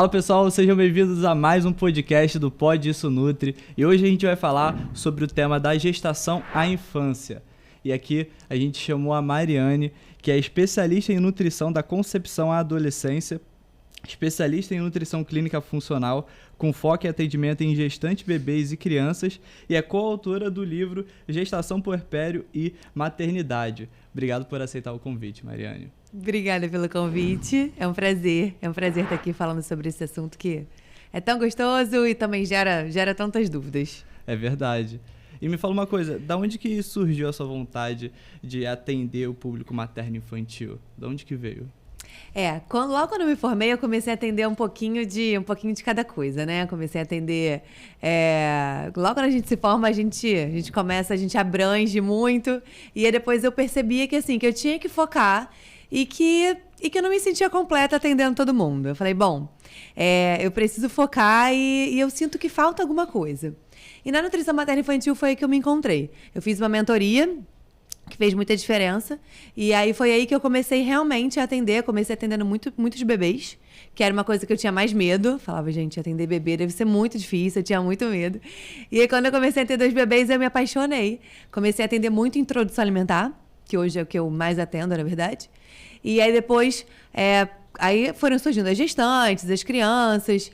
Fala pessoal, sejam bem-vindos a mais um podcast do Pode Isso Nutri. E hoje a gente vai falar sobre o tema da gestação à infância. E aqui a gente chamou a Mariane, que é especialista em nutrição da concepção à adolescência, especialista em nutrição clínica funcional, com foco em atendimento em gestantes, bebês e crianças, e é coautora do livro Gestação, Puerpério e Maternidade. Obrigado por aceitar o convite, Mariane. Obrigada pelo convite, é um prazer estar aqui falando sobre esse assunto que é tão gostoso e também gera tantas dúvidas. É verdade. E me fala uma coisa, da onde que surgiu a sua vontade de atender o público materno-infantil? Da onde que veio? Logo quando eu me formei, eu comecei a atender um pouquinho de cada coisa, né? Comecei a atender... Logo quando a gente se forma, a gente abrange muito. E aí depois eu percebia que eu tinha que focar e que eu não me sentia completa atendendo todo mundo. Eu falei, eu preciso focar e eu sinto que falta alguma coisa. E na nutrição materno-infantil foi aí que eu me encontrei. Eu fiz uma mentoria que fez muita diferença. E aí foi aí que eu comecei realmente a atender. Comecei atendendo muitos bebês, que era uma coisa que eu tinha mais medo. Falava, gente, atender bebê deve ser muito difícil, eu tinha muito medo. E aí quando eu comecei a atender os bebês, eu me apaixonei. Comecei a atender muito introdução alimentar, que hoje é o que eu mais atendo, na verdade. E aí depois, aí foram surgindo as gestantes, as crianças,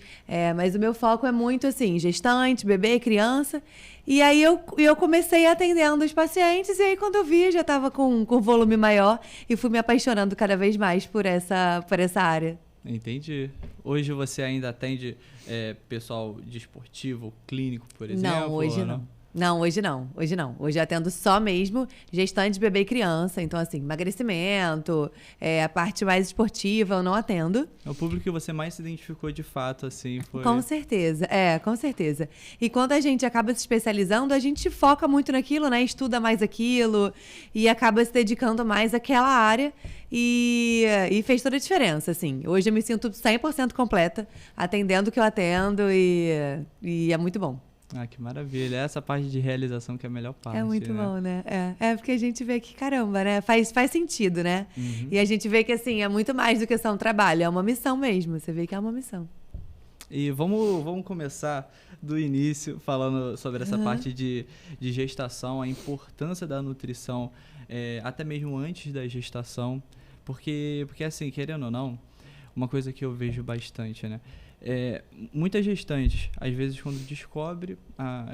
mas o meu foco é muito assim, gestante, bebê, criança. E aí eu comecei atendendo os pacientes, e aí quando eu vi, já estava com volume maior e fui me apaixonando cada vez mais por essa área. Entendi. Hoje você ainda atende pessoal desportivo, clínico, por exemplo? Não, hoje não. Não, hoje não. Hoje eu atendo só mesmo gestante, bebê e criança. Então, assim, emagrecimento, a parte mais esportiva eu não atendo. É o público que você mais se identificou de fato, assim, foi... Com certeza, com certeza. E quando a gente acaba se especializando, a gente foca muito naquilo, né? Estuda mais aquilo e acaba se dedicando mais àquela área. E fez toda a diferença, assim. Hoje eu me sinto 100% completa, atendendo o que eu atendo e é muito bom. Ah, que maravilha. Essa parte de realização que é a melhor parte. É muito bom, né? Porque a gente vê que, caramba, né? Faz sentido, né? Uhum. E a gente vê que, assim, é muito mais do que só um trabalho. É uma missão mesmo. Você vê que é uma missão. E vamos começar do início, falando sobre essa parte de gestação, a importância da nutrição, até mesmo antes da gestação. Porque, assim, querendo ou não, uma coisa que eu vejo bastante, né? Muitas gestantes, às vezes, quando descobre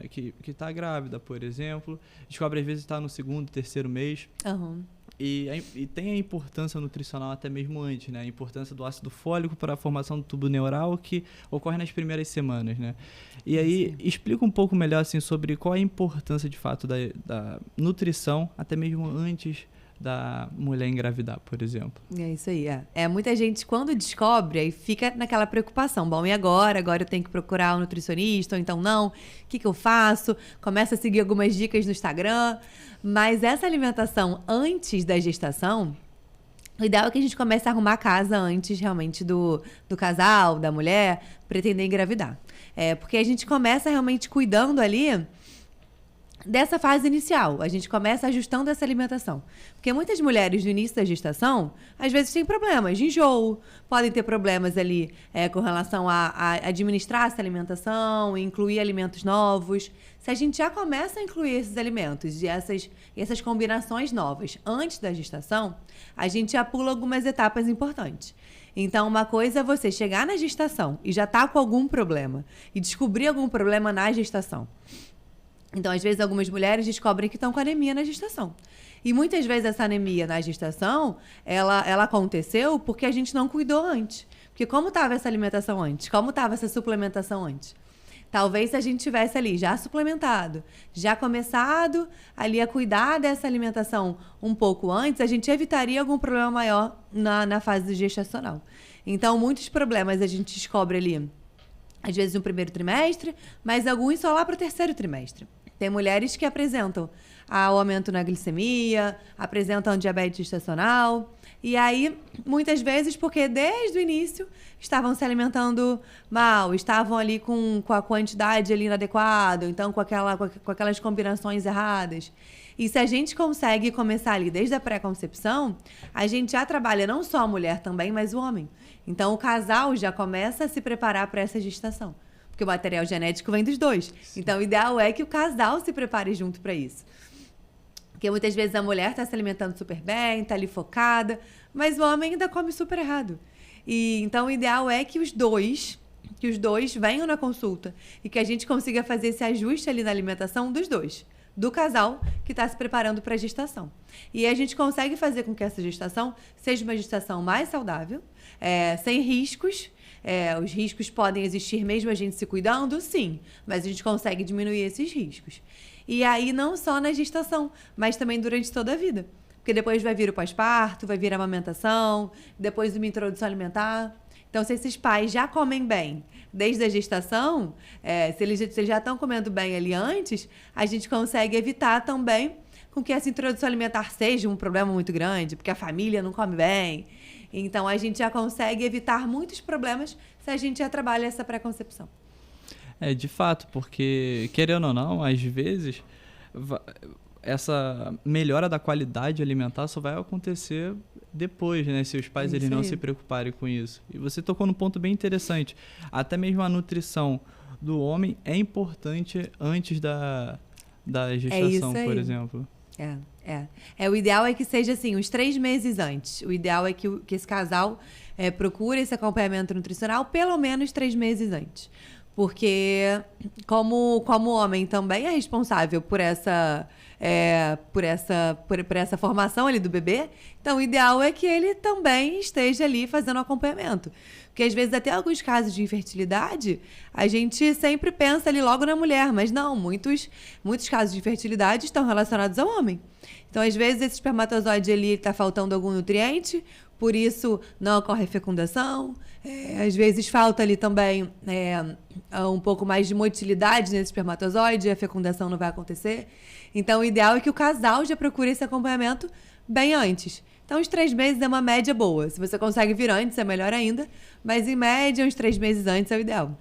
que está grávida, por exemplo, descobre às vezes está no segundo, terceiro mês. Uhum. E tem a importância nutricional até mesmo antes, né? A importância do ácido fólico para a formação do tubo neural que ocorre nas primeiras semanas, né? E aí, explica um pouco melhor assim, sobre qual é a importância de fato da nutrição, até mesmo antes da mulher engravidar, por exemplo. É isso aí, muita gente, quando descobre, aí fica naquela preocupação. Bom, e agora? Agora eu tenho que procurar um nutricionista, ou então não? O que eu faço? Começa a seguir algumas dicas no Instagram. Mas essa alimentação antes da gestação, o ideal é que a gente comece a arrumar a casa antes, realmente, do casal, da mulher, pretender engravidar. Porque a gente começa realmente cuidando ali dessa fase inicial. A gente começa ajustando essa alimentação. Porque muitas mulheres no início da gestação, às vezes têm problemas de enjoo, podem ter problemas ali com relação a administrar essa alimentação, incluir alimentos novos. Se a gente já começa a incluir esses alimentos e essas combinações novas antes da gestação, a gente já pula algumas etapas importantes. Então, uma coisa é você chegar na gestação e já estar com algum problema e descobrir algum problema na gestação. Então, às vezes, algumas mulheres descobrem que estão com anemia na gestação. E muitas vezes essa anemia na gestação, ela aconteceu porque a gente não cuidou antes. Porque como estava essa alimentação antes? Como estava essa suplementação antes? Talvez se a gente tivesse ali já suplementado, já começado ali a cuidar dessa alimentação um pouco antes, a gente evitaria algum problema maior na fase gestacional. Então, muitos problemas a gente descobre ali, às vezes no primeiro trimestre, mas alguns só lá para o terceiro trimestre. Tem mulheres que apresentam o aumento na glicemia, apresentam diabetes gestacional. E aí, muitas vezes, porque desde o início estavam se alimentando mal, estavam ali com a quantidade ali inadequada, então com aquelas combinações erradas. E se a gente consegue começar ali desde a pré-concepção, a gente já trabalha não só a mulher também, mas o homem. Então, o casal já começa a se preparar para essa gestação. Porque o material genético vem dos dois. Sim. Então, o ideal é que o casal se prepare junto para isso. Porque muitas vezes a mulher está se alimentando super bem, está ali focada, mas o homem ainda come super errado. E então, o ideal é que os dois venham na consulta e que a gente consiga fazer esse ajuste ali na alimentação dos dois. Do casal que está se preparando para a gestação. E a gente consegue fazer com que essa gestação seja uma gestação mais saudável, sem riscos. Os riscos podem existir mesmo a gente se cuidando? Sim, mas a gente consegue diminuir esses riscos. E aí não só na gestação, mas também durante toda a vida. Porque depois vai vir o pós-parto, vai vir a amamentação, depois uma introdução alimentar. Então, se esses pais já comem bem desde a gestação, se eles já estão comendo bem ali antes, a gente consegue evitar também com que essa introdução alimentar seja um problema muito grande, porque a família não come bem. Então, a gente já consegue evitar muitos problemas se a gente já trabalha essa pré-concepção. De fato, porque, querendo ou não, às vezes, essa melhora da qualidade alimentar só vai acontecer depois, né? Se os pais eles não se preocuparem com isso. E você tocou num ponto bem interessante. Até mesmo a nutrição do homem é importante antes da gestação, por exemplo. O ideal é que seja assim, uns 3 meses antes. O ideal é que esse casal procure esse acompanhamento nutricional pelo menos 3 meses antes. Porque como o homem também é responsável por essa formação ali do bebê, então o ideal é que ele também esteja ali fazendo acompanhamento. Porque às vezes até alguns casos de infertilidade, a gente sempre pensa ali logo na mulher, mas não, muitos casos de infertilidade estão relacionados ao homem. Então às vezes esse espermatozoide ali está faltando algum nutriente, por isso não ocorre fecundação. Às vezes falta ali também um pouco mais de motilidade nesse espermatozoide, a fecundação não vai acontecer. Então, o ideal é que o casal já procure esse acompanhamento bem antes. Então, uns 3 meses é uma média boa. Se você consegue vir antes, é melhor ainda. Mas, em média, uns 3 meses antes é o ideal.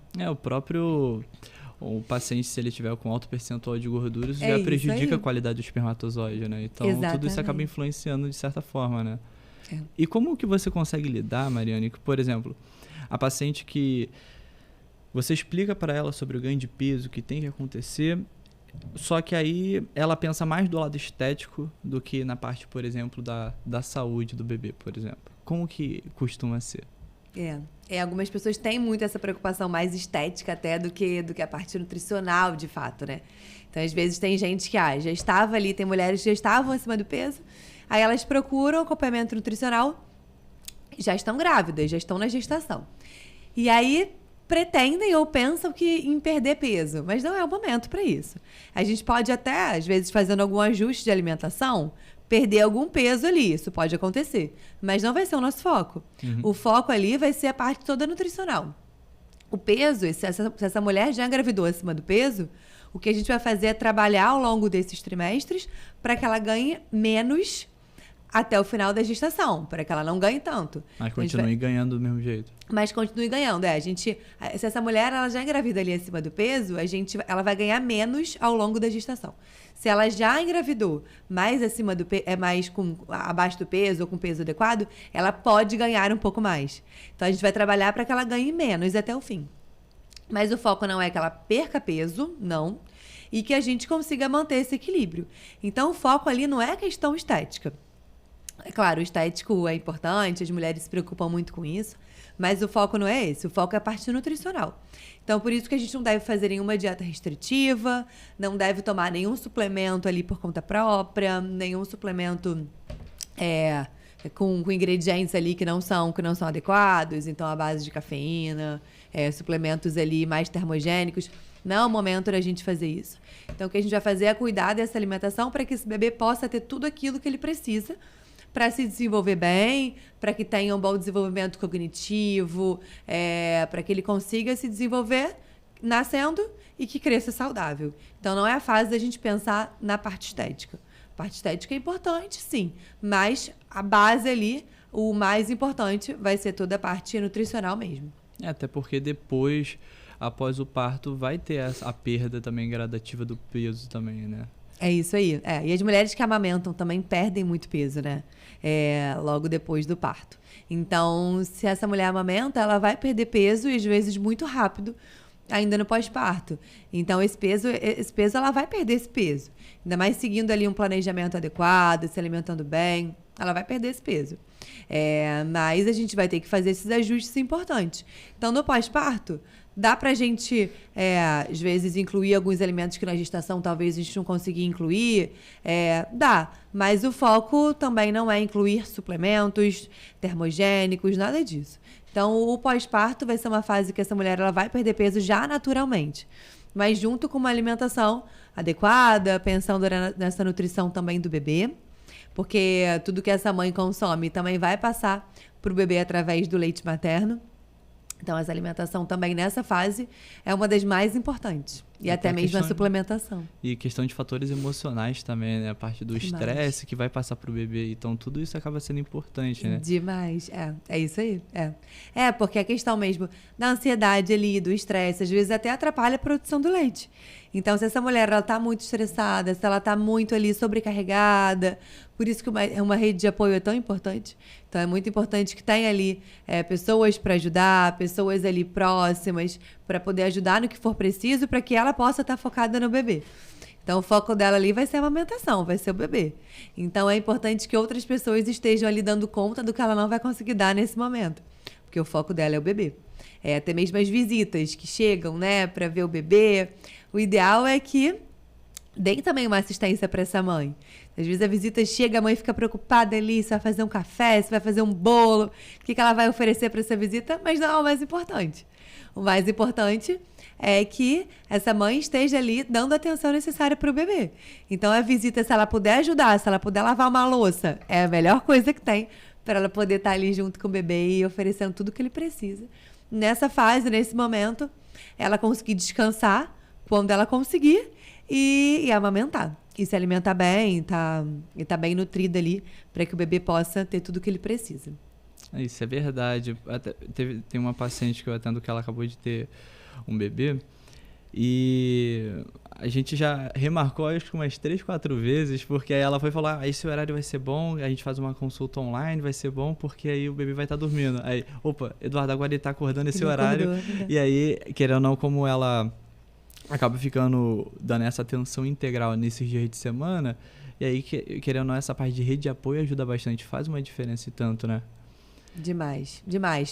O paciente, se ele tiver com alto percentual de gordura, isso já prejudica a qualidade do espermatozoide, né? Então, tudo isso acaba influenciando de certa forma, né? E como que você consegue lidar, Mariane, que, por exemplo, a paciente que você explica para ela sobre o ganho de peso, que tem que acontecer, só que aí ela pensa mais do lado estético do que na parte, por exemplo, da saúde do bebê, por exemplo. Como que costuma ser? Algumas pessoas têm muito essa preocupação mais estética até do que a parte nutricional, de fato, né? Então, às vezes, tem gente que já estava ali, tem mulheres que já estavam acima do peso, aí elas procuram acompanhamento nutricional, já estão grávidas, já estão na gestação. E aí pretendem ou pensam em perder peso, mas não é o momento para isso. A gente pode até, às vezes, fazendo algum ajuste de alimentação, perder algum peso ali, isso pode acontecer, mas não vai ser o nosso foco. O foco ali vai ser a parte toda nutricional. O peso, se essa mulher já engravidou acima do peso, o que a gente vai fazer é trabalhar ao longo desses trimestres para que ela ganhe menos até o final da gestação, para que ela não ganhe tanto. Mas continue ganhando do mesmo jeito. Mas continue ganhando. Se essa mulher ela já engravida ali acima do peso, ela vai ganhar menos ao longo da gestação. Se ela já engravidou mais acima do abaixo do peso ou com peso adequado, ela pode ganhar um pouco mais. Então a gente vai trabalhar para que ela ganhe menos até o fim. Mas o foco não é que ela perca peso, não, e que a gente consiga manter esse equilíbrio. Então o foco ali não é a questão estética. É claro, o estético é importante, as mulheres se preocupam muito com isso, mas o foco não é esse, o foco é a parte nutricional. Então, por isso que a gente não deve fazer nenhuma dieta restritiva, não deve tomar nenhum suplemento ali por conta própria, nenhum suplemento com ingredientes ali que não são adequados, então a base de cafeína, suplementos ali mais termogênicos. Não é o momento da gente fazer isso. Então, o que a gente vai fazer é cuidar dessa alimentação para que esse bebê possa ter tudo aquilo que ele precisa para se desenvolver bem, para que tenha um bom desenvolvimento cognitivo, para que ele consiga se desenvolver nascendo e que cresça saudável. Então, não é a fase da gente pensar na parte estética. A parte estética é importante, sim, mas a base ali, o mais importante, vai ser toda a parte nutricional mesmo. Até porque depois, após o parto, vai ter a perda também gradativa do peso também, né? É isso aí. E as mulheres que amamentam também perdem muito peso, né? Logo depois do parto. Então, se essa mulher amamenta, ela vai perder peso e às vezes muito rápido, ainda no pós-parto. Então, esse peso, ela vai perder esse peso. Ainda mais seguindo ali um planejamento adequado, se alimentando bem, ela vai perder esse peso. Mas a gente vai ter que fazer esses ajustes importantes. Então, no pós-parto, dá pra gente, às vezes, incluir alguns alimentos que na gestação talvez a gente não consiga incluir. Dá. Mas o foco também não é incluir suplementos termogênicos, nada disso. Então, o pós-parto vai ser uma fase que essa mulher ela vai perder peso já naturalmente. Mas junto com uma alimentação adequada, pensando nessa nutrição também do bebê. Porque tudo que essa mãe consome também vai passar para o bebê através do leite materno. Então, essa alimentação também nessa fase é uma das mais importantes. E até mesmo a suplementação. E questão de fatores emocionais também, né? A parte do estresse que vai passar pro bebê. Então, tudo isso acaba sendo importante, né? Demais. É isso aí. Porque a questão mesmo da ansiedade ali, do estresse, às vezes até atrapalha a produção do leite. Então, se essa mulher ela tá muito estressada, se ela tá muito ali sobrecarregada, por isso que uma rede de apoio é tão importante. Então, é muito importante que tenha ali pessoas para ajudar, pessoas ali próximas, para poder ajudar no que for preciso, para que ela possa estar focada no bebê. Então, o foco dela ali vai ser a amamentação, vai ser o bebê. Então, é importante que outras pessoas estejam ali dando conta do que ela não vai conseguir dar nesse momento, porque o foco dela é o bebê. Até mesmo as visitas que chegam, né, para ver o bebê. O ideal é que deem também uma assistência para essa mãe. Às vezes a visita chega, a mãe fica preocupada ali, se vai fazer um café, se vai fazer um bolo, o que ela vai oferecer para essa visita, mas não é o mais importante. O mais importante é que essa mãe esteja ali dando a atenção necessária para o bebê. Então, a visita, se ela puder ajudar, se ela puder lavar uma louça, é a melhor coisa que tem para ela poder estar ali junto com o bebê e oferecendo tudo que ele precisa. Nessa fase, nesse momento, ela conseguir descansar quando ela conseguir e amamentar. E se alimentar bem, e tá bem nutrida ali para que o bebê possa ter tudo o que ele precisa. Isso é verdade. Tem uma paciente que eu atendo que ela acabou de ter um bebê e a gente já remarcou acho que umas 3, 4 vezes, porque aí ela foi falar, esse horário vai ser bom, a gente faz uma consulta online, vai ser bom, porque aí o bebê vai estar dormindo. Aí, Eduardo, agora ele tá acordando esse horário. E aí, querendo ou não, como ela acaba dando essa atenção integral nesses dias de semana, e aí, querendo ou não, essa parte de rede de apoio ajuda bastante, faz uma diferença e tanto, né? Demais,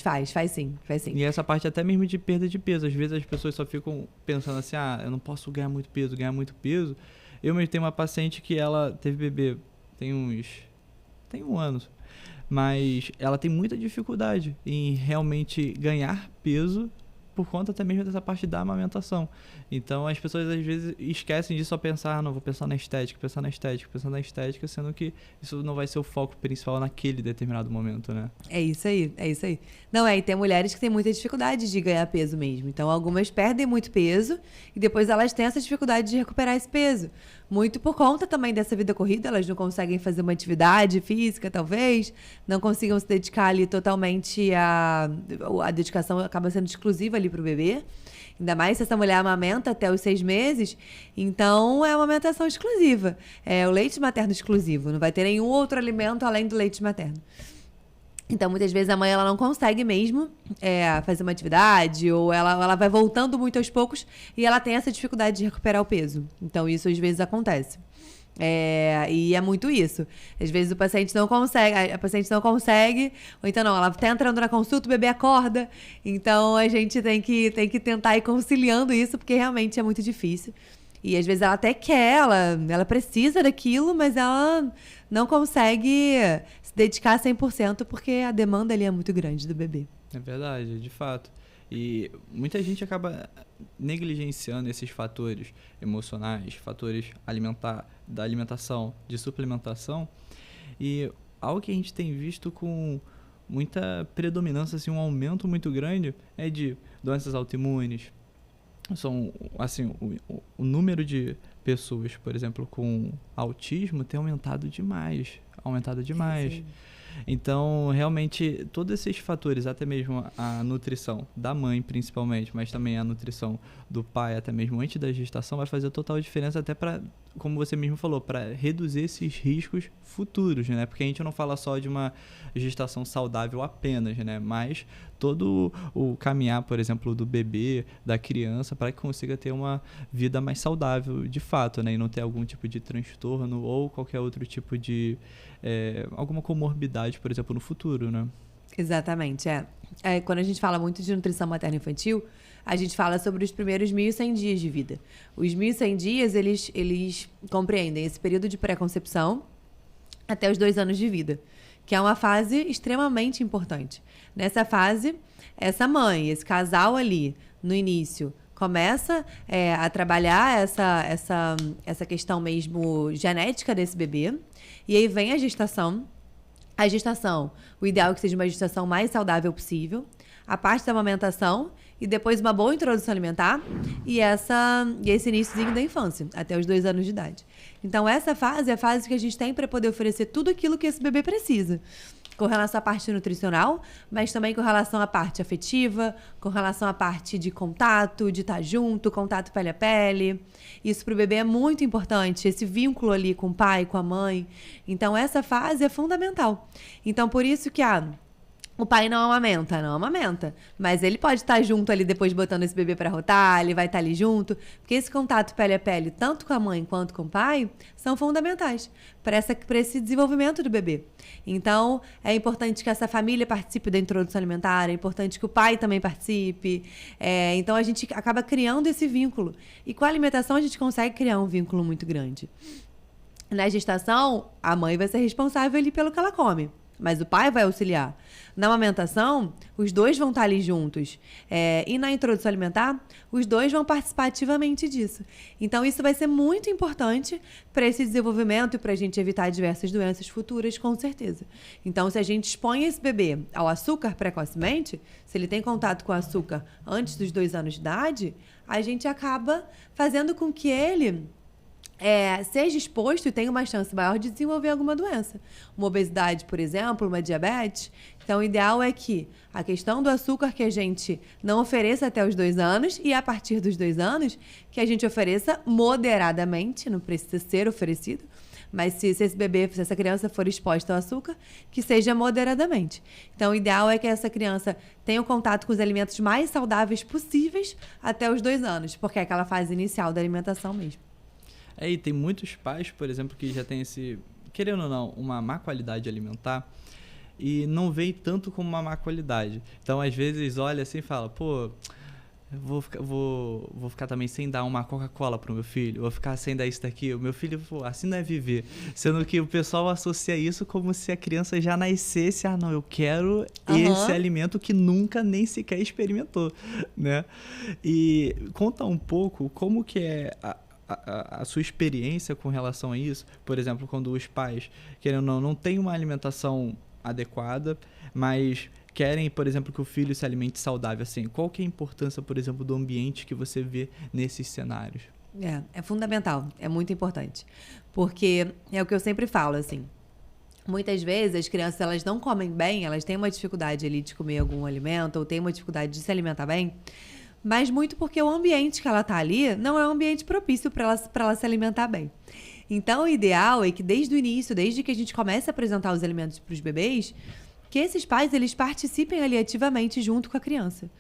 faz sim. E essa parte até mesmo de perda de peso, às vezes as pessoas só ficam pensando assim, eu não posso ganhar muito peso. Eu mesmo tenho uma paciente que ela teve bebê tem um ano, mas ela tem muita dificuldade em realmente ganhar peso por conta até mesmo dessa parte da amamentação. Então as pessoas às vezes esquecem de só pensar, não, vou pensar na estética, sendo que isso não vai ser o foco principal naquele determinado momento, né? É isso aí. Não, e tem mulheres que têm muita dificuldade de ganhar peso mesmo. Então algumas perdem muito peso e depois elas têm essa dificuldade de recuperar esse peso. Muito por conta também dessa vida corrida, elas não conseguem fazer uma atividade física, talvez, não consigam se dedicar ali totalmente a dedicação acaba sendo exclusiva ali para o bebê. Ainda mais se essa mulher amamenta até os 6 meses, então é uma amamentação exclusiva. É o leite materno exclusivo, não vai ter nenhum outro alimento além do leite materno. Então, muitas vezes a mãe ela não consegue mesmo fazer uma atividade, ou ela vai voltando muito aos poucos e ela tem essa dificuldade de recuperar o peso. Então, isso às vezes acontece. E é muito isso. Às vezes a paciente não consegue, ou então não, ela tá entrando na consulta, o bebê acorda. Então a gente tem que tentar ir conciliando isso, porque realmente é muito difícil. E às vezes ela até quer, ela precisa daquilo, mas ela não consegue se dedicar 100% porque a demanda ali é muito grande do bebê. É verdade, de fato. E muita gente acaba negligenciando esses fatores emocionais, fatores da alimentação, de suplementação. E algo que a gente tem visto com muita predominância, assim, um aumento muito grande, é de doenças autoimunes. Assim, o número de pessoas, por exemplo, com autismo tem aumentado demais. Sim. Então, realmente, todos esses fatores, até mesmo a nutrição da mãe, principalmente, mas também a nutrição do pai, até mesmo antes da gestação, vai fazer total diferença até para como você mesmo falou, para reduzir esses riscos futuros, né? Porque a gente não fala só de uma gestação saudável apenas, né? Mas todo o caminhar, por exemplo, do bebê, da criança, para que consiga ter uma vida mais saudável de fato, né? E não ter algum tipo de transtorno ou qualquer outro tipo de alguma comorbidade, por exemplo, no futuro, né? Exatamente, quando a gente fala muito de nutrição materno-infantil, a gente fala sobre os primeiros 1.100 dias de vida. Os 1.100 dias, eles compreendem esse período de pré-concepção até os 2 anos de vida, que é uma fase extremamente importante. Nessa fase, essa mãe, esse casal ali, no início, começa a trabalhar essa questão mesmo genética desse bebê, e aí vem a gestação. A gestação, o ideal é que seja uma gestação mais saudável possível, a parte da amamentação e depois uma boa introdução alimentar e esse iniciozinho da infância, até os 2 anos de idade. Então, essa fase é a fase que a gente tem para poder oferecer tudo aquilo que esse bebê precisa, com relação à parte nutricional, mas também com relação à parte afetiva, com relação à parte de contato, de estar junto, contato pele a pele. Isso para o bebê é muito importante, esse vínculo ali com o pai, com a mãe. Então, essa fase é fundamental. Então, por isso que o pai não amamenta, mas ele pode estar junto ali depois botando esse bebê para rotar, ele vai estar ali junto, porque esse contato pele a pele, tanto com a mãe quanto com o pai, são fundamentais para esse desenvolvimento do bebê. Então, é importante que essa família participe da introdução alimentar, é importante que o pai também participe, então a gente acaba criando esse vínculo. E com a alimentação a gente consegue criar um vínculo muito grande. Na gestação, a mãe vai ser responsável ali pelo que ela come, mas o pai vai auxiliar. Na amamentação, os dois vão estar ali juntos. E na introdução alimentar, os dois vão participar ativamente disso. Então, isso vai ser muito importante para esse desenvolvimento e para a gente evitar diversas doenças futuras, com certeza. Então, se a gente expõe esse bebê ao açúcar precocemente, se ele tem contato com o açúcar antes dos 2 anos de idade, a gente acaba fazendo com que ele seja exposto e tenha uma chance maior de desenvolver alguma doença. Uma obesidade, por exemplo, uma diabetes. Então, o ideal é que a questão do açúcar que a gente não ofereça até os 2 anos e a partir dos 2 anos que a gente ofereça moderadamente, não precisa ser oferecido, mas se essa criança for exposta ao açúcar, que seja moderadamente. Então, o ideal é que essa criança tenha o contato com os alimentos mais saudáveis possíveis até os 2 anos, porque é aquela fase inicial da alimentação mesmo. E tem muitos pais, por exemplo, que já tem querendo ou não, uma má qualidade alimentar e não veem tanto como uma má qualidade. Então, às vezes, olha assim e fala, pô, vou ficar também sem dar uma Coca-Cola pro meu filho, vou ficar sem dar isso daqui, o meu filho, pô, assim não é viver. Sendo que o pessoal associa isso como se a criança já nascesse, não, eu quero esse alimento que nunca nem sequer experimentou, né? E conta um pouco como que é a sua experiência com relação a isso, por exemplo, quando os pais, querendo ou não têm uma alimentação adequada, mas querem, por exemplo, que o filho se alimente saudável, assim, qual que é a importância, por exemplo, do ambiente que você vê nesses cenários? É fundamental, é muito importante, porque é o que eu sempre falo, assim, muitas vezes as crianças, elas não comem bem, elas têm uma dificuldade ali de comer algum alimento, ou têm uma dificuldade de se alimentar bem, mas muito porque o ambiente que ela está ali não é um ambiente propício para ela se alimentar bem. Então, o ideal é que desde o início, desde que a gente comece a apresentar os alimentos para os bebês, que esses pais eles participem ali ativamente junto com a criança.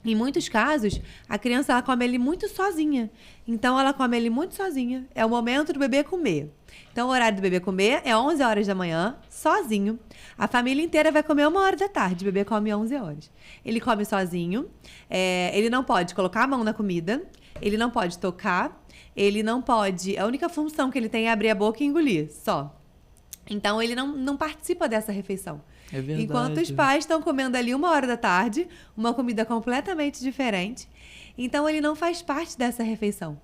Em muitos casos, a criança ela come ele muito sozinha. Então, ela come ele muito sozinha. É o momento do bebê comer. Então, o horário do bebê comer é 11 horas da manhã, sozinho. A família inteira vai comer 1h da tarde. O bebê come 11 horas. Ele come sozinho. Ele não pode colocar a mão na comida. Ele não pode tocar. Ele não pode... A única função que ele tem é abrir a boca e engolir, só. Então, ele não participa dessa refeição. É verdade. Enquanto os pais estão comendo ali 1h da tarde, uma comida completamente diferente. Então, ele não faz parte dessa refeição.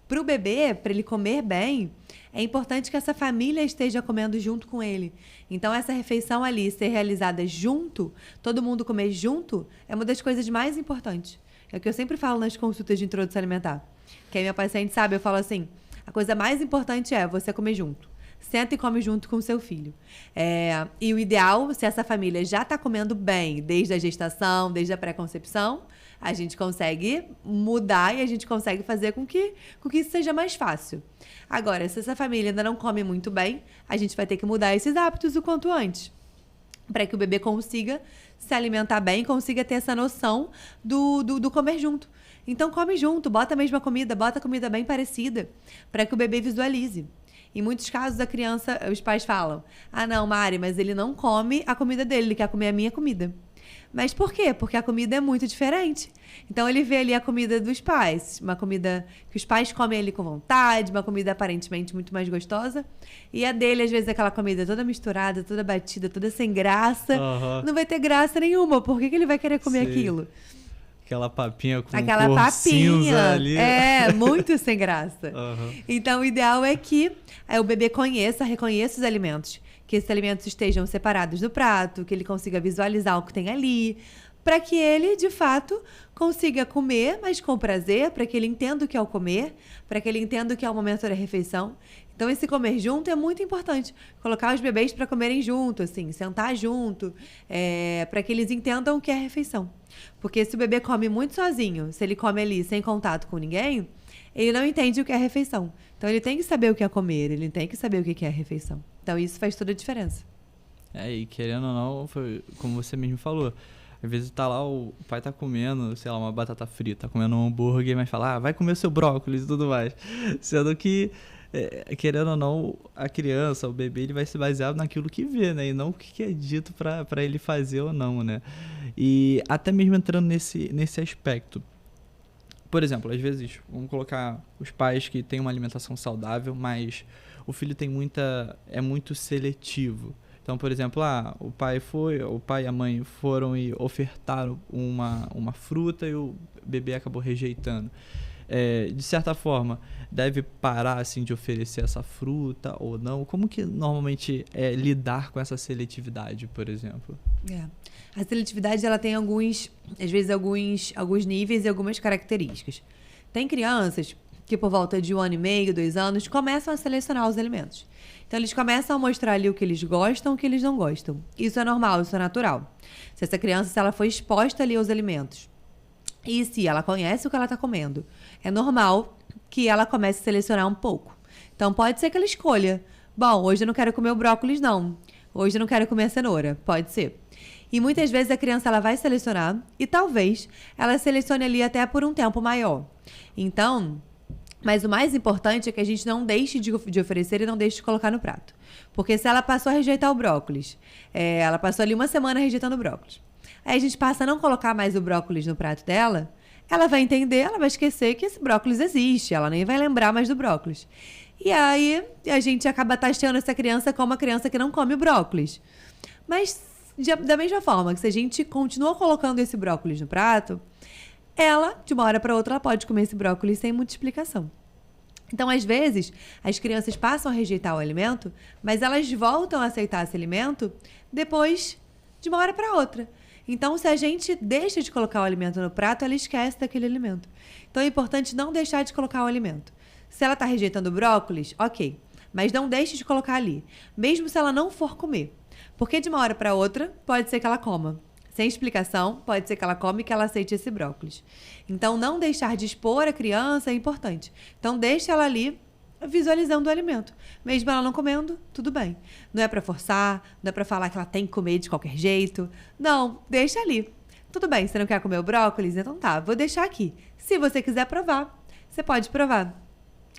Para o bebê, para ele comer bem, é importante que essa família esteja comendo junto com ele. Então, essa refeição ali ser realizada junto, todo mundo comer junto, é uma das coisas mais importantes. É o que eu sempre falo nas consultas de introdução alimentar. Quem é minha paciente sabe, eu falo assim, a coisa mais importante é você comer junto. senta e come junto com o seu filho. E o ideal, se essa família já está comendo bem desde a gestação, desde a pré-concepção, a gente consegue mudar e a gente consegue fazer com que isso seja mais fácil. Agora, se essa família ainda não come muito bem, a gente vai ter que mudar esses hábitos o quanto antes, para que o bebê consiga se alimentar bem, consiga ter essa noção do comer junto. Então, come junto, bota a mesma comida, bota a comida bem parecida, para que o bebê visualize. Em muitos casos, a criança, os pais falam, não, Mari, mas ele não come a comida dele, ele quer comer a minha comida. Mas por quê? Porque a comida é muito diferente. Então, ele vê ali a comida dos pais, uma comida que os pais comem ali com vontade, uma comida aparentemente muito mais gostosa. E a dele, às vezes, é aquela comida toda misturada, toda batida, toda sem graça. Não vai ter graça nenhuma. Por que ele vai querer comer aquilo? Aquela papinha com aquela cor cinza ali. Muito sem graça. Então, o ideal é que o bebê reconheça os alimentos. Que esses alimentos estejam separados do prato, que ele consiga visualizar o que tem ali, para que ele, de fato, consiga comer, mas com prazer, para que ele entenda o que é o comer, para que ele entenda o que é o momento da refeição. Então, esse comer junto é muito importante. Colocar os bebês para comerem junto, assim, sentar junto, para que eles entendam o que é a refeição. Porque se o bebê come muito sozinho, se ele come ali sem contato com ninguém, ele não entende o que é a refeição. Então, ele tem que saber o que é comer, ele tem que saber o que é a refeição. Então, isso faz toda a diferença. E querendo ou não, foi como você mesmo falou. Às vezes tá lá, o pai tá comendo, sei lá, uma batata frita, tá comendo um hambúrguer, mas fala, vai comer seu brócolis e tudo mais. Sendo que, querendo ou não, a criança, o bebê, ele vai se basear naquilo que vê, né? E não o que é dito pra ele fazer ou não, né? E até mesmo entrando nesse aspecto. Por exemplo, às vezes, vamos colocar os pais que têm uma alimentação saudável, mas o filho é muito seletivo. Então, por exemplo, o pai e a mãe foram e ofertaram uma fruta e o bebê acabou rejeitando. De certa forma, deve parar assim, de oferecer essa fruta ou não? Como que normalmente é lidar com essa seletividade, por exemplo? A seletividade ela tem alguns níveis e algumas características. Tem crianças que por volta de 1 ano e meio, 2 anos, começam a selecionar os alimentos. Então, eles começam a mostrar ali o que eles gostam e o que eles não gostam. Isso é normal, isso é natural. Se essa criança, se ela foi exposta ali aos alimentos, e se ela conhece o que ela está comendo, é normal que ela comece a selecionar um pouco. Então, pode ser que ela escolha. Bom, hoje eu não quero comer o brócolis, não. Hoje eu não quero comer a cenoura. Pode ser. E muitas vezes a criança ela vai selecionar e talvez ela selecione ali até por um tempo maior. Então, mas o mais importante é que a gente não deixe de oferecer e não deixe de colocar no prato. Porque se ela passou a rejeitar o brócolis, ela passou ali 1 semana rejeitando o brócolis. Aí a gente passa a não colocar mais o brócolis no prato dela, ela vai entender, ela vai esquecer que esse brócolis existe, ela nem vai lembrar mais do brócolis. E aí a gente acaba taxando essa criança como uma criança que não come o brócolis. Mas da mesma forma que se a gente continua colocando esse brócolis no prato, ela, de uma hora para outra, ela pode comer esse brócolis sem muita explicação. Então, às vezes, as crianças passam a rejeitar o alimento, mas elas voltam a aceitar esse alimento depois de uma hora para outra. Então, se a gente deixa de colocar o alimento no prato, ela esquece daquele alimento. Então, é importante não deixar de colocar o alimento. Se ela está rejeitando o brócolis, ok. Mas não deixe de colocar ali, mesmo se ela não for comer. Porque de uma hora para outra, pode ser que ela coma. Sem explicação, pode ser que ela come e que ela aceite esse brócolis. Então, não deixar de expor a criança é importante. Então, deixa ela ali visualizando o alimento. Mesmo ela não comendo, tudo bem. Não é para forçar, não é para falar que ela tem que comer de qualquer jeito. Não, deixa ali. Tudo bem, você não quer comer o brócolis? Então tá, vou deixar aqui. Se você quiser provar, você pode provar.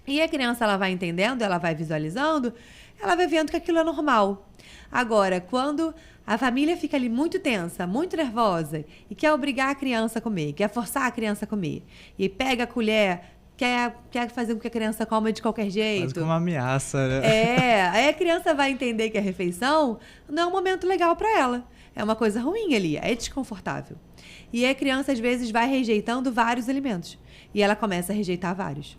E a criança, ela vai entendendo, ela vai visualizando, ela vai vendo que aquilo é normal. Agora, quando a família fica ali muito tensa, muito nervosa e quer obrigar a criança a comer, quer forçar a criança a comer, e pega a colher, quer fazer com que a criança coma de qualquer jeito. Quase como uma ameaça, né? Aí a criança vai entender que a refeição não é um momento legal para ela. É uma coisa ruim ali, é desconfortável. E a criança, às vezes, vai rejeitando vários alimentos. E ela começa a rejeitar vários.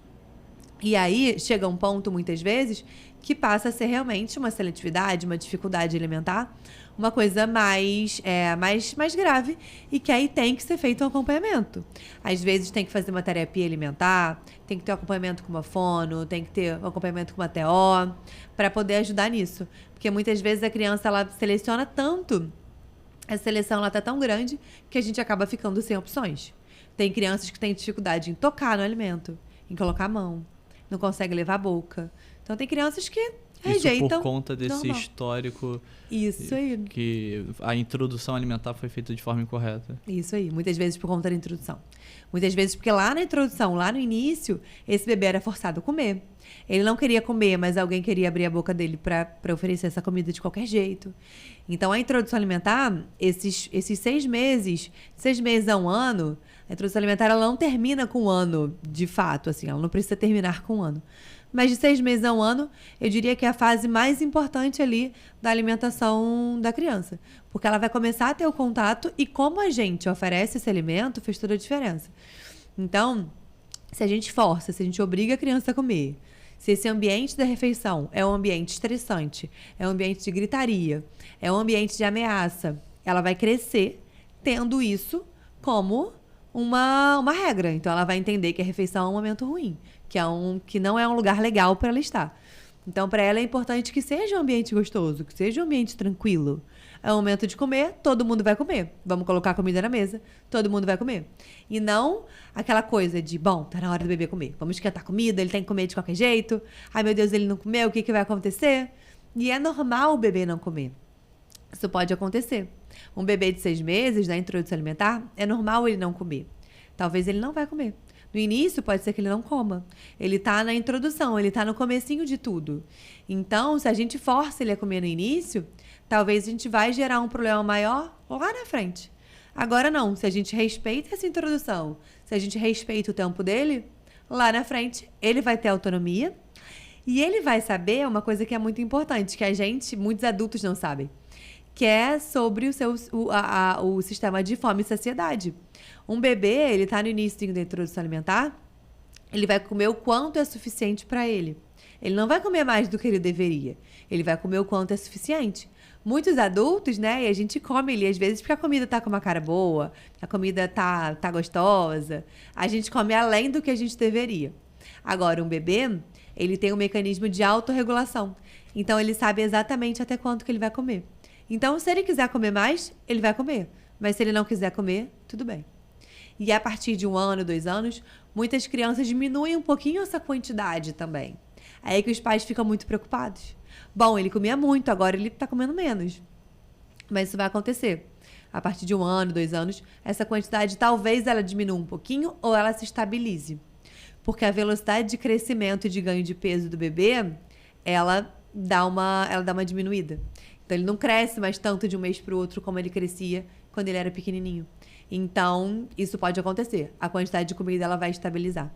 E aí chega um ponto, muitas vezes, que passa a ser realmente uma seletividade, uma dificuldade alimentar, uma coisa mais grave, e que aí tem que ser feito um acompanhamento. Às vezes tem que fazer uma terapia alimentar, tem que ter um acompanhamento com uma fono, tem que ter um acompanhamento com uma TO, para poder ajudar nisso. Porque muitas vezes a criança ela seleciona tanto, a seleção ela tá tão grande, que a gente acaba ficando sem opções. Tem crianças que têm dificuldade em tocar no alimento, em colocar a mão, não consegue levar a boca. Então tem crianças que rejeitam. Isso por conta desse normal. Histórico. Isso aí. Que a introdução alimentar foi feita de forma incorreta. Isso aí. Muitas vezes por conta da introdução. Muitas vezes porque lá na introdução, lá no início, esse bebê era forçado a comer. Ele não queria comer, mas alguém queria abrir a boca dele para oferecer essa comida de qualquer jeito. Então a introdução alimentar, esses 6 meses a 1 ano, a introdução alimentar ela não termina com 1 ano, de fato, assim, ela não precisa terminar com 1 ano. Mas de 6 meses a 1 ano, eu diria que é a fase mais importante ali da alimentação da criança. Porque ela vai começar a ter o contato e como a gente oferece esse alimento, fez toda a diferença. Então, se a gente força, se a gente obriga a criança a comer, se esse ambiente da refeição é um ambiente estressante, é um ambiente de gritaria, é um ambiente de ameaça, ela vai crescer tendo isso como uma regra. Então, ela vai entender que a refeição é um momento ruim, que não é um lugar legal para ela estar. Então, para ela é importante que seja um ambiente gostoso, que seja um ambiente tranquilo. É o momento de comer, todo mundo vai comer. Vamos colocar comida na mesa, todo mundo vai comer. E não aquela coisa de, bom, tá na hora do bebê comer. Vamos esquentar comida, ele tem que comer de qualquer jeito. Ai, meu Deus, ele não comeu, o que vai acontecer? E é normal o bebê não comer. Isso pode acontecer. Um bebê de 6 meses, na introdução alimentar, é normal ele não comer. Talvez ele não vai comer. No início, pode ser que ele não coma. Ele tá na introdução, ele tá no comecinho de tudo. Então, se a gente força ele a comer no início, talvez a gente vai gerar um problema maior lá na frente. Agora não, se a gente respeita essa introdução, se a gente respeita o tempo dele, lá na frente ele vai ter autonomia e ele vai saber uma coisa que é muito importante, que muitos adultos não sabem, que é sobre o sistema de fome e saciedade. Um bebê, ele tá no início da introdução alimentar, ele vai comer o quanto é suficiente para ele. Ele não vai comer mais do que ele deveria. Ele vai comer o quanto é suficiente. Muitos adultos, né, e a gente come ali às vezes porque a comida tá com uma cara boa, a comida tá gostosa, a gente come além do que a gente deveria. Agora, um bebê, ele tem um mecanismo de autorregulação. Então, ele sabe exatamente até quanto que ele vai comer. Então, se ele quiser comer mais, ele vai comer. Mas se ele não quiser comer, tudo bem. E a partir de 1 ano, 2 anos, muitas crianças diminuem um pouquinho essa quantidade também. Aí é que os pais ficam muito preocupados. Bom, ele comia muito, agora ele está comendo menos. Mas isso vai acontecer. A partir de 1 ano, 2 anos, essa quantidade talvez ela diminua um pouquinho ou ela se estabilize. Porque a velocidade de crescimento e de ganho de peso do bebê, ela dá uma diminuída. Então, ele não cresce mais tanto de um mês para o outro como ele crescia quando ele era pequenininho. Então, isso pode acontecer. A quantidade de comida ela vai estabilizar.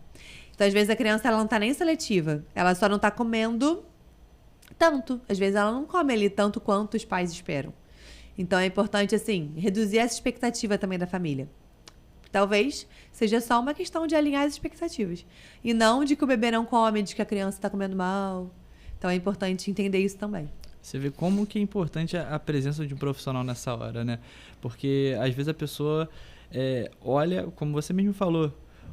Então, às vezes, a criança ela não está nem seletiva. Ela só não está comendo tanto. Às vezes, ela não come ali tanto quanto os pais esperam. Então, é importante, assim, reduzir essa expectativa também da família. Talvez seja só uma questão de alinhar as expectativas. E não de que o bebê não come, de que a criança está comendo mal. Então, é importante entender isso também. Você vê como que é importante a presença de um profissional nessa hora, né? Porque às vezes a pessoa olha, como você mesmo falou,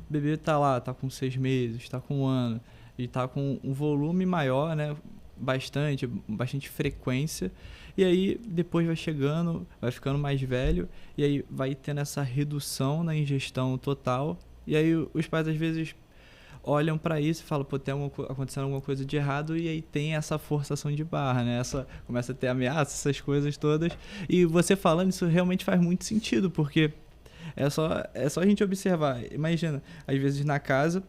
o bebê tá lá, tá com 6 meses, tá com 1 ano, e tá com um volume maior, né? Bastante frequência. E aí depois vai chegando, vai ficando mais velho, e aí vai tendo essa redução na ingestão total. E aí os pais às vezes olham para isso e falam, pô, tem acontecendo alguma coisa de errado, e aí tem essa forçação de barra, né? Começa a ter ameaça, essas coisas todas. E você falando, isso realmente faz muito sentido, porque é só a gente observar. Imagina, às vezes na casa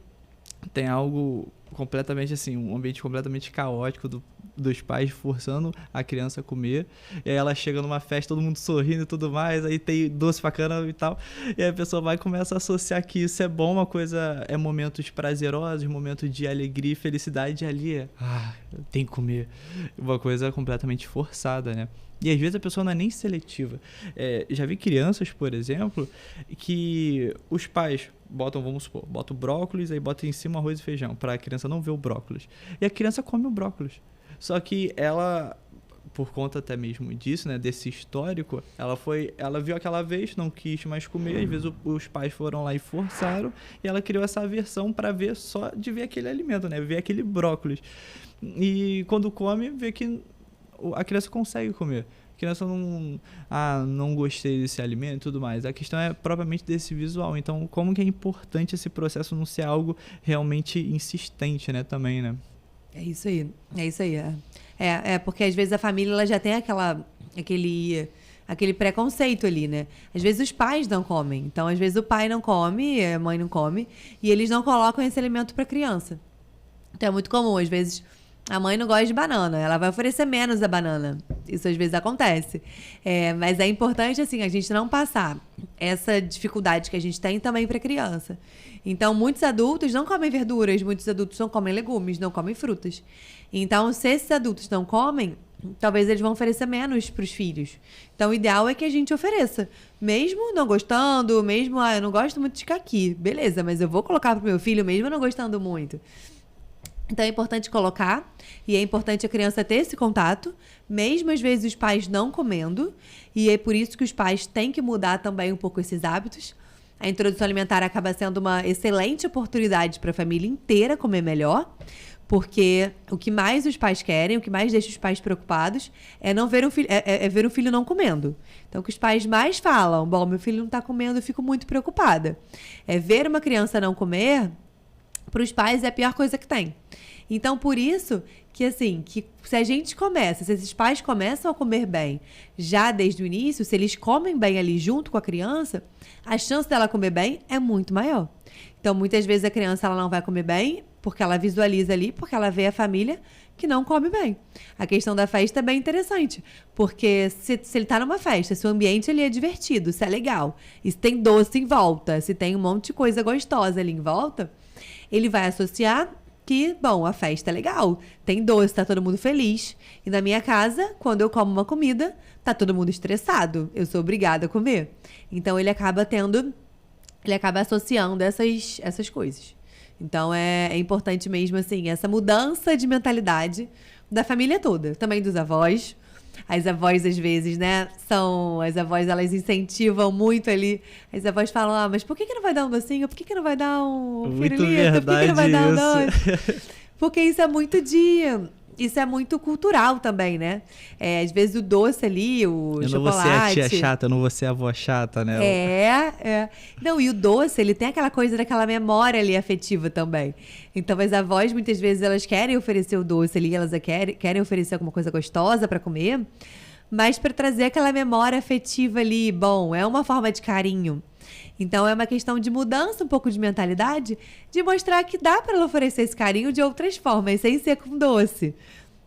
tem algo completamente assim, um ambiente completamente caótico dos pais forçando a criança a comer, e aí ela chega numa festa, todo mundo sorrindo e tudo mais, aí tem doce pra caramba e tal, e aí a pessoa vai e começa a associar que isso é bom, uma coisa, é momentos prazerosos, momentos de alegria e felicidade, e ali tem que comer, uma coisa completamente forçada, né? E às vezes a pessoa não é nem seletiva. Já vi crianças, por exemplo, que os pais botam, vamos supor, bota o brócolis, aí bota em cima arroz e feijão, pra criança não ver o brócolis. E a criança come o brócolis. Só que ela, por conta até mesmo disso, né, desse histórico, ela viu aquela vez, não quis mais comer, às vezes os pais foram lá e forçaram, e ela criou essa aversão para ver só de ver aquele alimento, né, ver aquele brócolis. E quando come, vê que a criança consegue comer. A criança não gostei desse alimento e tudo mais. A questão é propriamente desse visual. Então, como que é importante esse processo não ser algo realmente insistente, né, também, né? É isso aí. Porque às vezes a família ela já tem aquele preconceito ali, né? Às vezes os pais não comem. Então, às vezes o pai não come, a mãe não come, e eles não colocam esse alimento para a criança. Então, é muito comum, às vezes a mãe não gosta de banana, ela vai oferecer menos a banana. Isso às vezes acontece. Mas é importante, assim, a gente não passar essa dificuldade que a gente tem também para a criança. Então, muitos adultos não comem verduras, muitos adultos não comem legumes, não comem frutas. Então, se esses adultos não comem, talvez eles vão oferecer menos para os filhos. Então, o ideal é que a gente ofereça. Mesmo não gostando, mesmo, eu não gosto muito de caqui. Beleza, mas eu vou colocar para o meu filho mesmo não gostando muito. Então, é importante colocar, e é importante a criança ter esse contato, mesmo às vezes os pais não comendo, e é por isso que os pais têm que mudar também um pouco esses hábitos. A introdução alimentar acaba sendo uma excelente oportunidade para a família inteira comer melhor, porque o que mais os pais querem, o que mais deixa os pais preocupados é não ver ver um filho não comendo. Então, o que os pais mais falam, bom, meu filho não está comendo, eu fico muito preocupada. Ver uma criança não comer, para os pais é a pior coisa que tem. Então, por isso que, assim, que se a gente começa, se esses pais começam a comer bem já desde o início, se eles comem bem ali junto com a criança, a chance dela comer bem é muito maior. Então, muitas vezes a criança ela não vai comer bem porque ela visualiza ali, porque ela vê a família que não come bem. A questão da festa é bem interessante, porque se ele está numa festa, se o ambiente ali é divertido, se é legal, e se tem doce em volta, se tem um monte de coisa gostosa ali em volta, ele vai associar que, bom, a festa é legal, tem doce, tá todo mundo feliz. E na minha casa, quando eu como uma comida, tá todo mundo estressado, eu sou obrigada a comer. Então, ele acaba associando essas coisas. Então, é importante mesmo, assim, essa mudança de mentalidade da família toda, também dos avós. As avós, às vezes, né, as avós, elas incentivam muito ali. As avós falam, mas por que não vai dar um docinho? Por que não vai dar um pirulito? Por que não vai dar um doce? Porque isso é muito cultural também, né? Às vezes o doce ali, o chocolate... Eu não vou ser a tia chata, eu não vou ser a avó chata, né? Não, e o doce, ele tem aquela coisa daquela memória ali afetiva também. Então, as avós, muitas vezes, elas querem oferecer o doce ali, elas querem oferecer alguma coisa gostosa para comer, mas para trazer aquela memória afetiva ali, bom, é uma forma de carinho. Então, é uma questão de mudança, um pouco de mentalidade, de mostrar que dá para ela oferecer esse carinho de outras formas, sem ser com doce.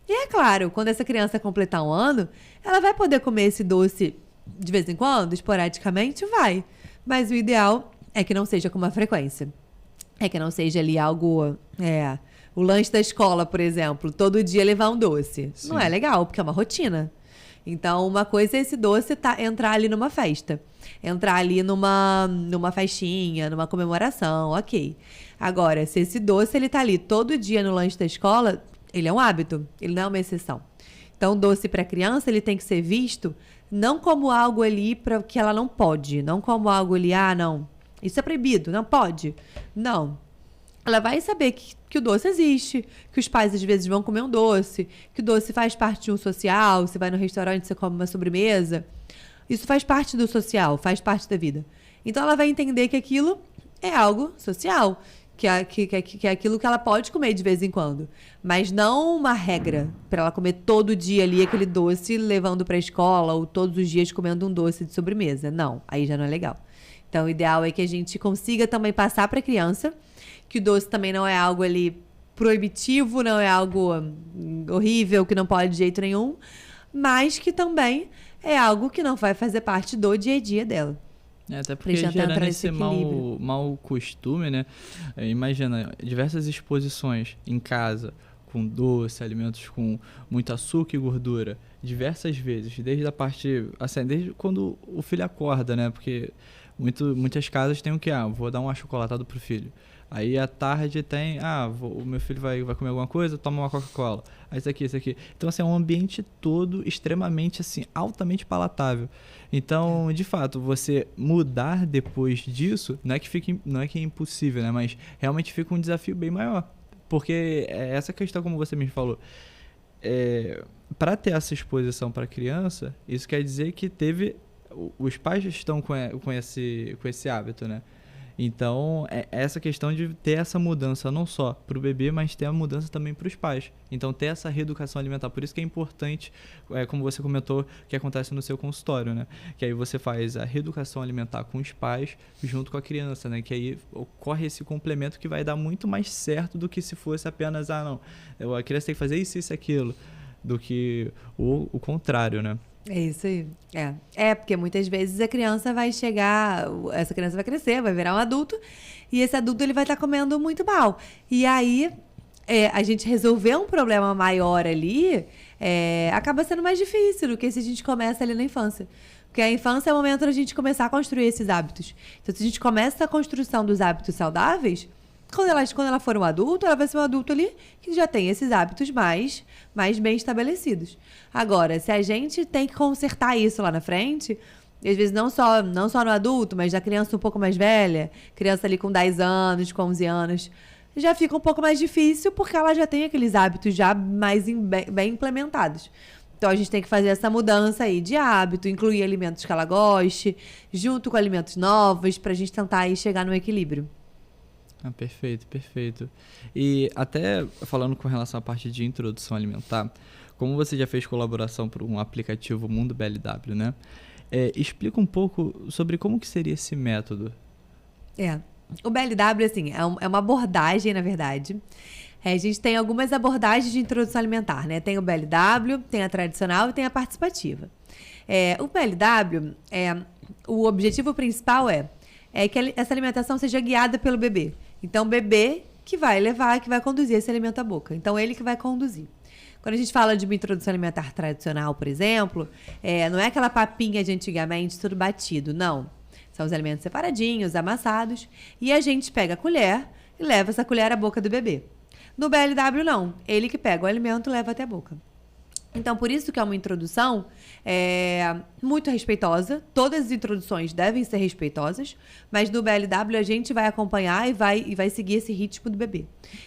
E é claro, quando essa criança completar 1 ano, ela vai poder comer esse doce de vez em quando, esporadicamente, vai. Mas o ideal é que não seja com uma frequência. É que não seja ali algo... o lanche da escola, por exemplo, todo dia levar um doce. Sim. Não é legal, porque é uma rotina. Então, uma coisa é esse doce entrar ali numa festa. Entrar ali numa festinha, numa comemoração, ok. Agora, se esse doce ele tá ali todo dia no lanche da escola, ele é um hábito, ele não é uma exceção. Então, doce para criança, ele tem que ser visto não como algo ali para que ela não pode, não como algo ali, não, isso é proibido, não pode. Não. Ela vai saber que o doce existe, que os pais às vezes vão comer um doce, que o doce faz parte de um social, você vai no restaurante, você come uma sobremesa. Isso faz parte do social, faz parte da vida. Então ela vai entender que aquilo é algo social, que é aquilo que ela pode comer de vez em quando. Mas não uma regra para ela comer todo dia ali aquele doce levando para a escola ou todos os dias comendo um doce de sobremesa. Não, aí já não é legal. Então o ideal é que a gente consiga também passar para a criança que o doce também não é algo ali proibitivo, não é algo horrível, que não pode de jeito nenhum, mas que também é algo que não vai fazer parte do dia a dia dela. Até porque gerando esse mau costume, né? Imagina, diversas exposições em casa, com doce, alimentos com muito açúcar e gordura, diversas vezes, desde a parte, assim, desde quando o filho acorda, né? Porque Muitas casas têm o quê? Vou dar um achocolatado pro filho. Aí à tarde tem, o meu filho vai comer alguma coisa, toma uma Coca-Cola. Aí isso aqui. Então, assim, é um ambiente todo extremamente, assim, altamente palatável. Então, de fato, você mudar depois disso, não é que é impossível, né? Mas realmente fica um desafio bem maior. Porque essa questão, como você me falou, para ter essa exposição para a criança, isso quer dizer que os pais estão com esse hábito, né? Então, essa questão de ter essa mudança não só para o bebê, mas ter a mudança também para os pais. Então, ter essa reeducação alimentar. Por isso que é importante, como você comentou, que acontece no seu consultório, né? Que aí você faz a reeducação alimentar com os pais junto com a criança, né? Que aí ocorre esse complemento que vai dar muito mais certo do que se fosse apenas, a criança tem que fazer isso, aquilo, do que o contrário, né? É isso aí. Porque muitas vezes a criança vai chegar, essa criança vai crescer, vai virar um adulto, e esse adulto ele vai estar comendo muito mal. E aí, a gente resolver um problema maior ali, acaba sendo mais difícil do que se a gente começa ali na infância. Porque a infância é o momento da gente começar a construir esses hábitos. Então, se a gente começa a construção dos hábitos saudáveis, quando ela for um adulto, ela vai ser um adulto ali que já tem esses hábitos mais bem estabelecidos. Agora, se a gente tem que consertar isso lá na frente, e às vezes não só no adulto, mas na criança um pouco mais velha, criança ali com 10 anos, com 11 anos, já fica um pouco mais difícil porque ela já tem aqueles hábitos já bem implementados. Então, a gente tem que fazer essa mudança aí de hábito, incluir alimentos que ela goste, junto com alimentos novos, para a gente tentar aí chegar no equilíbrio. Perfeito. E até falando com relação à parte de introdução alimentar, como você já fez colaboração para um aplicativo Mundo BLW, né? Explica um pouco sobre como que seria esse método. O BLW, assim, é uma abordagem, na verdade. A gente tem algumas abordagens de introdução alimentar, né? Tem o BLW, tem a tradicional e tem a participativa. O BLW, o objetivo principal é que essa alimentação seja guiada pelo bebê. Então, o bebê que vai conduzir esse alimento à boca. Então, ele que vai conduzir. Quando a gente fala de uma introdução alimentar tradicional, por exemplo, não é aquela papinha de antigamente, tudo batido, não. São os alimentos separadinhos, amassados, e a gente pega a colher e leva essa colher à boca do bebê. No BLW, não. Ele que pega o alimento e leva até a boca. Então, por isso que é uma introdução muito respeitosa. Todas as introduções devem ser respeitosas, mas no BLW a gente vai acompanhar e vai seguir esse ritmo do bebê.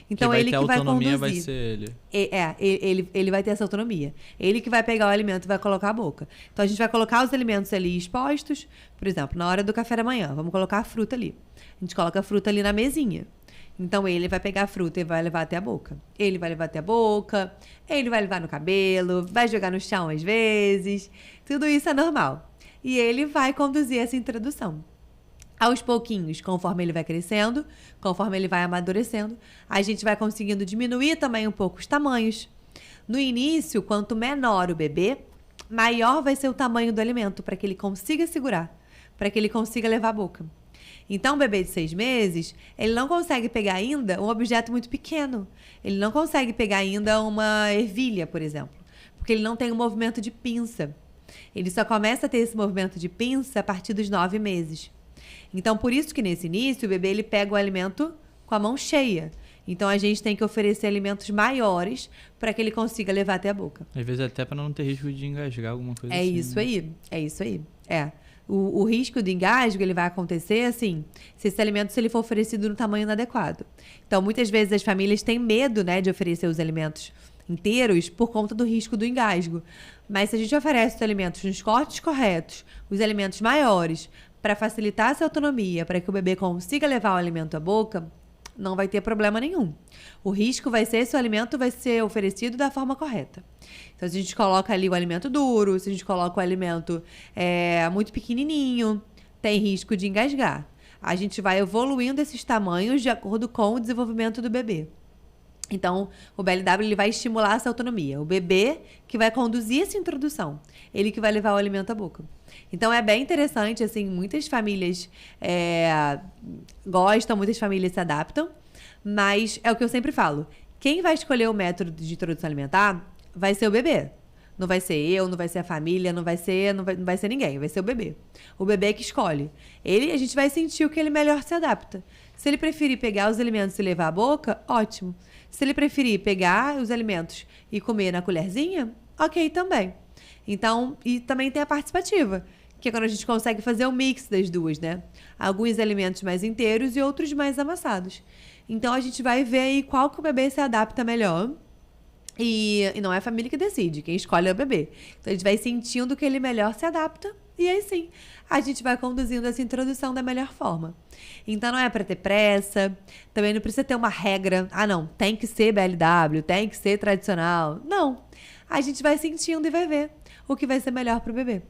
Então, ele que vai conduzir. Vai ser ele vai ter essa autonomia. Ele que vai pegar o alimento e vai colocar a boca. Então, a gente vai colocar os alimentos ali expostos. Por exemplo, na hora do café da manhã, vamos colocar a fruta ali. A gente coloca a fruta ali na mesinha. Então, ele vai pegar a fruta e vai levar até a boca. Ele vai levar até a boca, ele vai levar no cabelo, vai jogar no chão às vezes. Tudo isso é normal. E ele vai conduzir essa introdução. Aos pouquinhos, conforme ele vai crescendo, conforme ele vai amadurecendo, a gente vai conseguindo diminuir também um pouco os tamanhos. No início, quanto menor o bebê, maior vai ser o tamanho do alimento para que ele consiga segurar, para que ele consiga levar à boca. Então, o bebê de 6 meses, ele não consegue pegar ainda um objeto muito pequeno. Ele não consegue pegar ainda uma ervilha, por exemplo, porque ele não tem um movimento de pinça. Ele só começa a ter esse movimento de pinça a partir dos 9 meses. Então, por isso que nesse início, o bebê ele pega o alimento com a mão cheia. Então, a gente tem que oferecer alimentos maiores para que ele consiga levar até a boca. Às vezes até para não ter risco de engasgar alguma coisa assim. É isso aí. O risco de engasgo ele vai acontecer assim, se esse alimento ele for oferecido no tamanho inadequado. Então, muitas vezes as famílias têm medo, né, de oferecer os alimentos inteiros por conta do risco do engasgo. Mas se a gente oferece os alimentos nos cortes corretos, os alimentos maiores, para facilitar essa autonomia, para que o bebê consiga levar o alimento à boca, não vai ter problema nenhum. O risco vai ser se o alimento vai ser oferecido da forma correta. Então, se a gente coloca ali o alimento duro, se a gente coloca o alimento muito pequenininho, tem risco de engasgar. A gente vai evoluindo esses tamanhos de acordo com o desenvolvimento do bebê. Então, o BLW ele vai estimular essa autonomia. O bebê que vai conduzir essa introdução. Ele que vai levar o alimento à boca. Então, é bem interessante, assim, muitas famílias gostam, muitas famílias se adaptam, mas é o que eu sempre falo. Quem vai escolher o método de introdução alimentar vai ser o bebê. Não vai ser eu, não vai ser a família, não vai ser ninguém, vai ser o bebê. O bebê que escolhe. A gente vai sentir o que ele melhor se adapta. Se ele preferir pegar os alimentos e levar à boca, ótimo. Se ele preferir pegar os alimentos e comer na colherzinha, ok também. Então, e também tem a participativa, que é quando a gente consegue fazer o mix das duas, né? Alguns alimentos mais inteiros e outros mais amassados. Então, a gente vai ver aí qual que o bebê se adapta melhor. E não é a família que decide, quem escolhe é o bebê. Então, a gente vai sentindo que ele melhor se adapta e aí sim, a gente vai conduzindo essa introdução da melhor forma. Então, não é para ter pressa, também não precisa ter uma regra. Ah, não, tem que ser BLW, tem que ser tradicional. Não, a gente vai sentindo e vai ver o que vai ser melhor para o bebê.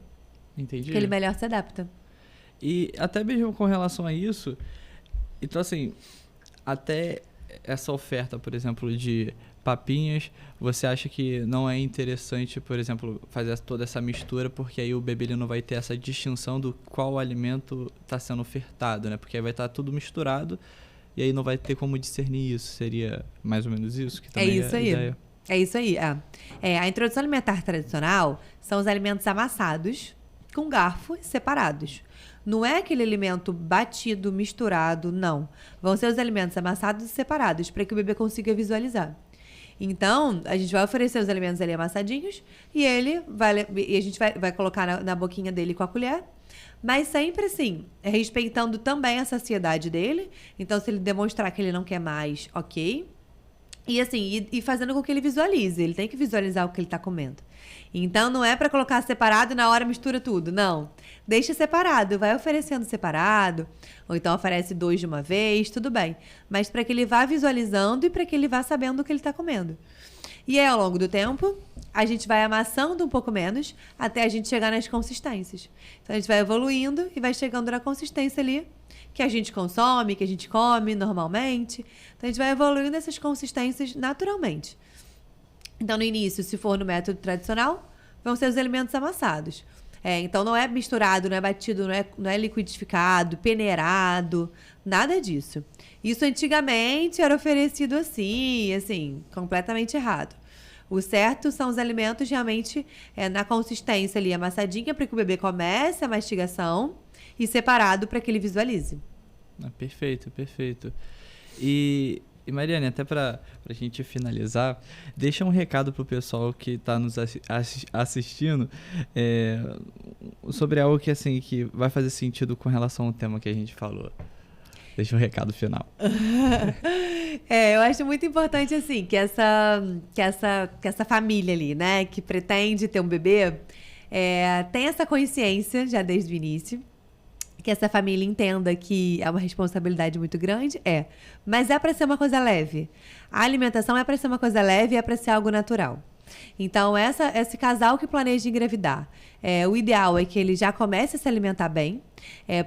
Entendi. Que ele melhor se adapta. E até mesmo com relação a isso, então assim, até essa oferta, por exemplo, de papinhas, você acha que não é interessante, por exemplo, fazer toda essa mistura, porque aí o bebê ele não vai ter essa distinção do qual alimento está sendo ofertado, né? Porque aí vai estar tudo misturado e aí não vai ter como discernir isso. Seria mais ou menos isso? Que também isso aí. Ideia. É isso aí. A introdução alimentar tradicional são os alimentos amassados com garfos separados. Não é aquele alimento batido, misturado, não. Vão ser os alimentos amassados e separados para que o bebê consiga visualizar. Então, a gente vai oferecer os alimentos ali amassadinhos e a gente vai colocar na boquinha dele com a colher, mas sempre assim, respeitando também a saciedade dele. Então, se ele demonstrar que ele não quer mais, ok. E assim, e fazendo com que ele visualize. Ele tem que visualizar o que ele está comendo. Então, não é para colocar separado e na hora mistura tudo. Não. Deixa separado. Vai oferecendo separado. Ou então oferece 2 de uma vez. Tudo bem. Mas para que ele vá visualizando e para que ele vá sabendo o que ele está comendo. E aí, ao longo do tempo, a gente vai amassando um pouco menos até a gente chegar nas consistências. Então, a gente vai evoluindo e vai chegando na consistência ali que a gente consome, que a gente come normalmente. Então, a gente vai evoluindo essas consistências naturalmente. Então, no início, se for no método tradicional, vão ser os alimentos amassados. Então, não é misturado, não é batido, não é liquidificado, peneirado, nada disso. Isso antigamente era oferecido assim, completamente errado. O certo são os alimentos realmente na consistência ali, amassadinha, para que o bebê comece a mastigação e separado para que ele visualize. Perfeito, perfeito. E Mariane, até para a gente finalizar, deixa um recado para o pessoal que está nos assistindo sobre algo que, assim, que vai fazer sentido com relação ao tema que a gente falou. Deixa um recado final. Eu acho muito importante, assim, que essa família ali, né, que pretende ter um bebê, tem essa consciência já desde o início, que essa família entenda que é uma responsabilidade muito grande, mas é para ser uma coisa leve. A alimentação é para ser uma coisa leve e é para ser algo natural. Então, esse casal que planeja engravidar, o ideal é que ele já comece a se alimentar bem,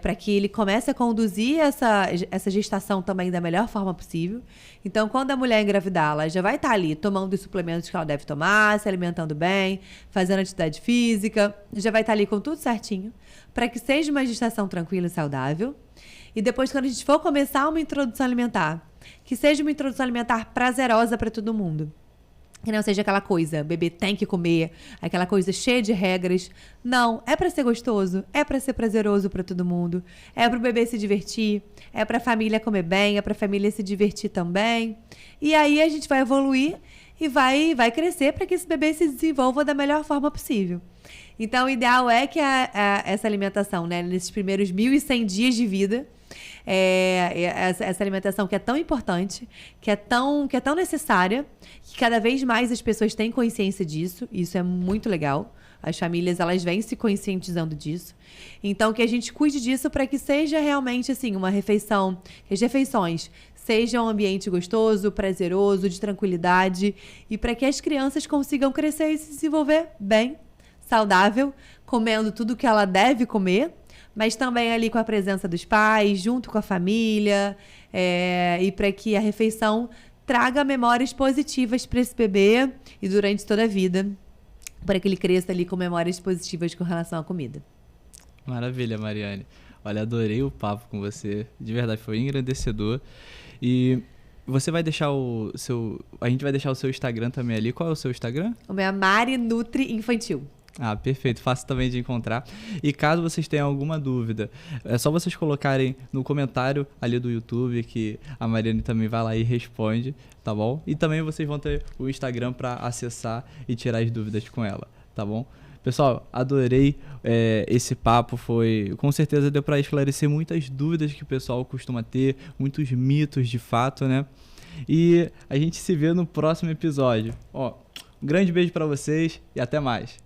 para que ele comece a conduzir essa gestação também da melhor forma possível. Então, quando a mulher engravidar, ela já vai estar ali tomando os suplementos que ela deve tomar, se alimentando bem, fazendo atividade física, já vai estar ali com tudo certinho, para que seja uma gestação tranquila e saudável. E depois, quando a gente for começar uma introdução alimentar, que seja uma introdução alimentar prazerosa para todo mundo. Que não seja aquela coisa, o bebê tem que comer, aquela coisa cheia de regras. Não, é para ser gostoso, é para ser prazeroso para todo mundo, é para o bebê se divertir, é para a família comer bem, é para a família se divertir também. E aí a gente vai evoluir e vai crescer para que esse bebê se desenvolva da melhor forma possível. Então, o ideal é que essa alimentação, né, nesses primeiros 1.100 dias de vida, essa alimentação que é tão importante, que é tão necessária, que cada vez mais as pessoas têm consciência disso. Isso é muito legal. As famílias, elas vêm se conscientizando disso. Então, que a gente cuide disso para que seja realmente assim, uma refeição, que as refeições sejam um ambiente gostoso, prazeroso, de tranquilidade, e para que as crianças consigam crescer e se desenvolver bem, saudável, comendo tudo que ela deve comer, mas também ali com a presença dos pais, junto com a família, e para que a refeição traga memórias positivas para esse bebê e durante toda a vida, para que ele cresça ali com memórias positivas com relação à comida. Maravilha, Mariane. Olha, adorei o papo com você. De verdade, foi engrandecedor. E você vai deixar o seu... A gente vai deixar o seu Instagram também ali. Qual é o seu Instagram? O meu é Mari Nutri Infantil. Ah, perfeito. Fácil também de encontrar. E caso vocês tenham alguma dúvida, é só vocês colocarem no comentário ali do YouTube, que a Mariane também vai lá e responde, tá bom? E também vocês vão ter o Instagram para acessar e tirar as dúvidas com ela, tá bom? Pessoal, adorei esse papo, com certeza deu para esclarecer muitas dúvidas que o pessoal costuma ter, muitos mitos de fato, né? E a gente se vê no próximo episódio. Ó, um grande beijo para vocês e até mais.